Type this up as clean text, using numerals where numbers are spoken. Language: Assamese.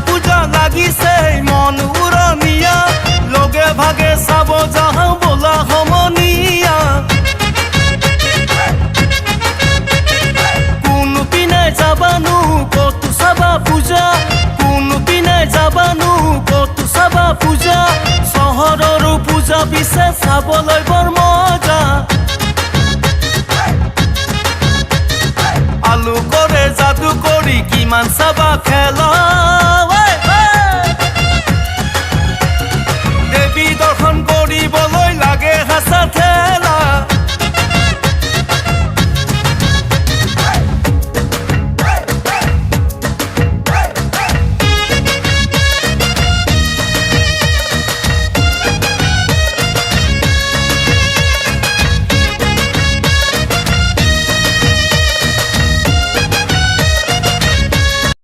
পূজা লাগিছে মন উৰণীয়া লগে ভাগে চাব যাওঁ বোলা সমনীয়া কোনপিনে যাবানো কতো চাবা পূজা কোনপিনে যাবানো কতো চাবা পূজা চহৰৰো পূজা পিছে চাবলৈ বৰ মজা আলু কৰে যাদু কৰি কিমান চাবা খেলা